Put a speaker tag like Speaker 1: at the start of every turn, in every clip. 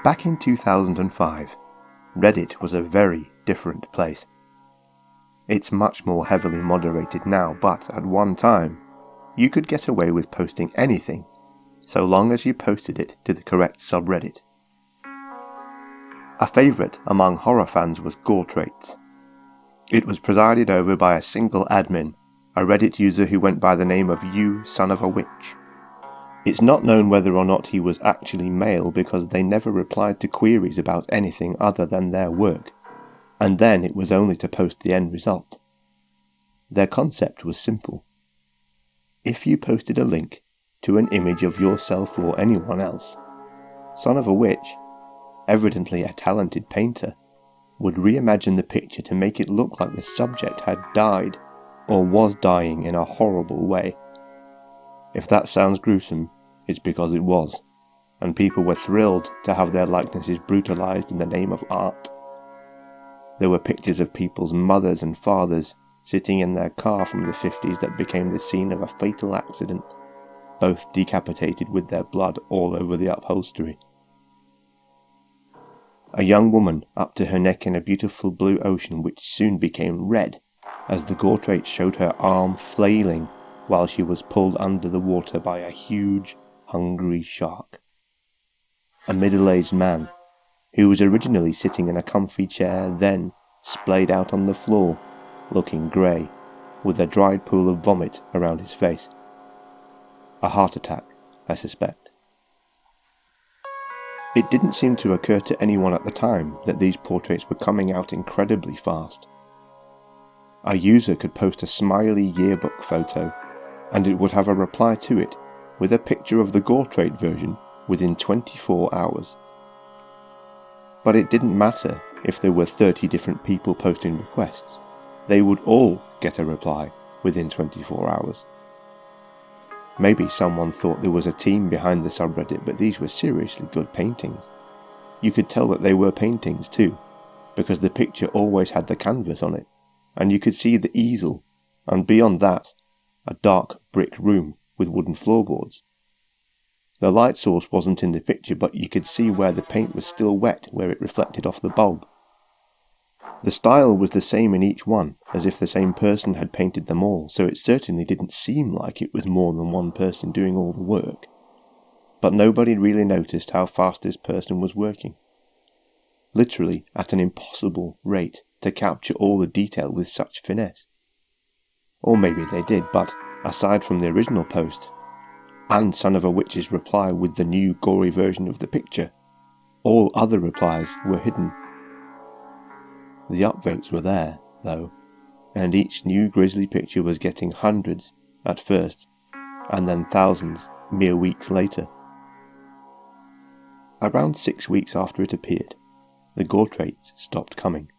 Speaker 1: Back in 2005, Reddit was a very different place. It's much more heavily moderated now, but at one time, you could get away with posting anything, so long as you posted it to the correct subreddit. A favourite among horror fans was Goretraits. It was presided over by a single admin, a Reddit user who went by the name of You Son of a Witch. It's not known whether or not he was actually male because they never replied to queries about anything other than their work, and then it was only to post the end result. Their concept was simple. If you posted a link to an image of yourself or anyone else, Son of a Witch, evidently a talented painter, would reimagine the picture to make it look like the subject had died or was dying in a horrible way. If that sounds gruesome, it's because it was, and people were thrilled to have their likenesses brutalized in the name of art. There were pictures of people's mothers and fathers sitting in their car from the 50s that became the scene of a fatal accident, both decapitated with their blood all over the upholstery. A young woman up to her neck in a beautiful blue ocean which soon became red as the Goretraits showed her arm flailing while she was pulled under the water by a huge, hungry shark. A middle-aged man, who was originally sitting in a comfy chair, then splayed out on the floor, looking grey, with a dried pool of vomit around his face. A heart attack, I suspect. It didn't seem to occur to anyone at the time that these portraits were coming out incredibly fast. A user could post a smiley yearbook photo, and it would have a reply to it with a picture of the Goretrait version within 24 hours. But it didn't matter if there were 30 different people posting requests, they would all get a reply within 24 hours. Maybe someone thought there was a team behind the subreddit, but these were seriously good paintings. You could tell that they were paintings too, because the picture always had the canvas on it, and you could see the easel, and beyond that, a dark brick room with wooden floorboards. The light source wasn't in the picture, but you could see where the paint was still wet where it reflected off the bulb. The style was the same in each one, as if the same person had painted them all, so it certainly didn't seem like it was more than one person doing all the work. But nobody really noticed how fast this person was working. Literally at an impossible rate to capture all the detail with such finesse. Or maybe they did, but aside from the original post, and Son of a Witch's reply with the new gory version of the picture, all other replies were hidden. The upvotes were there, though, and each new grisly picture was getting hundreds at first, and then thousands mere weeks later. Around 6 weeks after it appeared, the Goretraits stopped coming.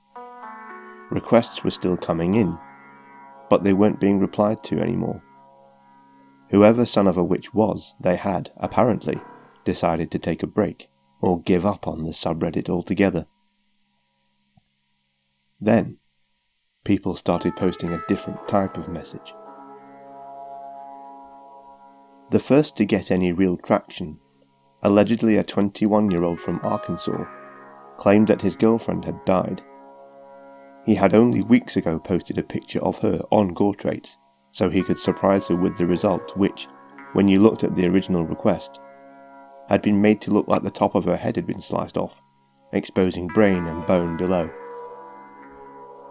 Speaker 1: Requests were still coming in, but they weren't being replied to anymore. Whoever Son of a Witch was, they had, apparently, decided to take a break, or give up on the subreddit altogether. Then, people started posting a different type of message. The first to get any real traction, allegedly a 21-year-old from Arkansas, claimed that his girlfriend had died. He had only weeks ago posted a picture of her on Goretraits, so he could surprise her with the result, which, when you looked at the original request, had been made to look like the top of her head had been sliced off, exposing brain and bone below.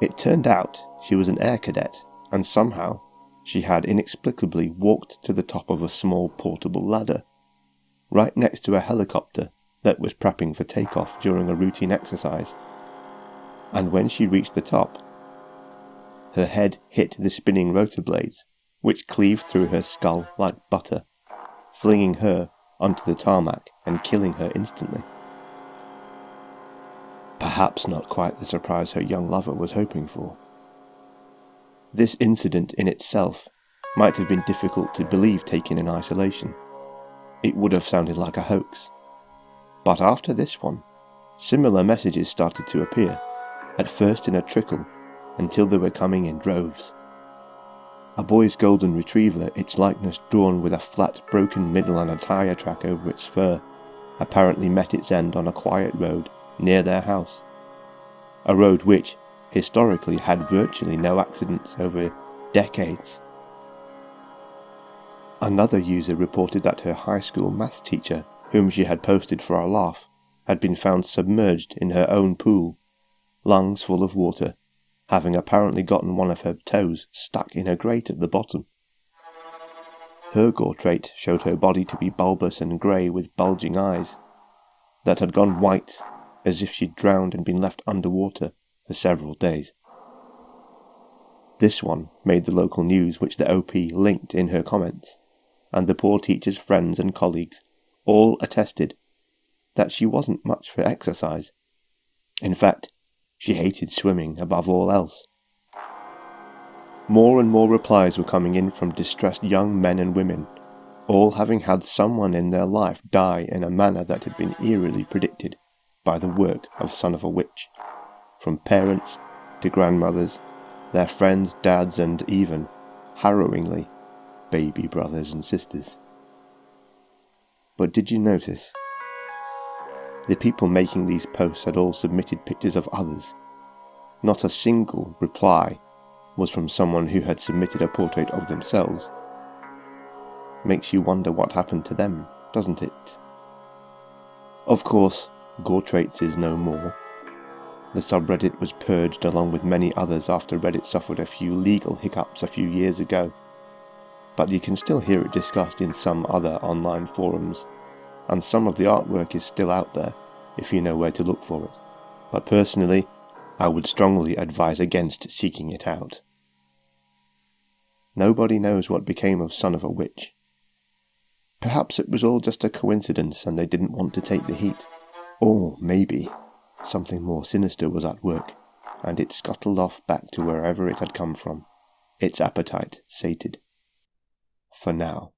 Speaker 1: It turned out she was an air cadet, and somehow she had inexplicably walked to the top of a small portable ladder, right next to a helicopter that was prepping for takeoff during a routine exercise. And when she reached the top, her head hit the spinning rotor blades, which cleaved through her skull like butter, flinging her onto the tarmac and killing her instantly. Perhaps not quite the surprise her young lover was hoping for. This incident in itself might have been difficult to believe taken in isolation. It would have sounded like a hoax. But after this one, similar messages started to appear, at first in a trickle, until they were coming in droves. A boy's golden retriever, its likeness drawn with a flat broken middle and a tyre track over its fur, apparently met its end on a quiet road near their house. A road which, historically, had virtually no accidents over decades. Another user reported that her high school maths teacher, whom she had posted for a laugh, had been found submerged in her own pool, lungs full of water, having apparently gotten one of her toes stuck in her grate at the bottom. Her Goretrait showed her body to be bulbous and grey with bulging eyes, that had gone white as if she'd drowned and been left underwater for several days. This one made the local news, which the OP linked in her comments, and the poor teacher's friends and colleagues all attested that she wasn't much for exercise. In fact, she hated swimming above all else. More and more replies were coming in from distressed young men and women, all having had someone in their life die in a manner that had been eerily predicted by the work of Son of a Witch, from parents to grandmothers, their friends, dads, and even, harrowingly, baby brothers and sisters. But did you notice? The people making these posts had all submitted pictures of others. Not a single reply was from someone who had submitted a portrait of themselves. Makes you wonder what happened to them, doesn't it? Of course, Goretraits is no more. The subreddit was purged along with many others after Reddit suffered a few legal hiccups a few years ago, but you can still hear it discussed in some other online forums, and some of the artwork is still out there if you know where to look for it. But personally, I would strongly advise against seeking it out. Nobody knows what became of Son of a Witch. Perhaps it was all just a coincidence and they didn't want to take the heat. Or maybe something more sinister was at work, and it scuttled off back to wherever it had come from, its appetite sated. For now.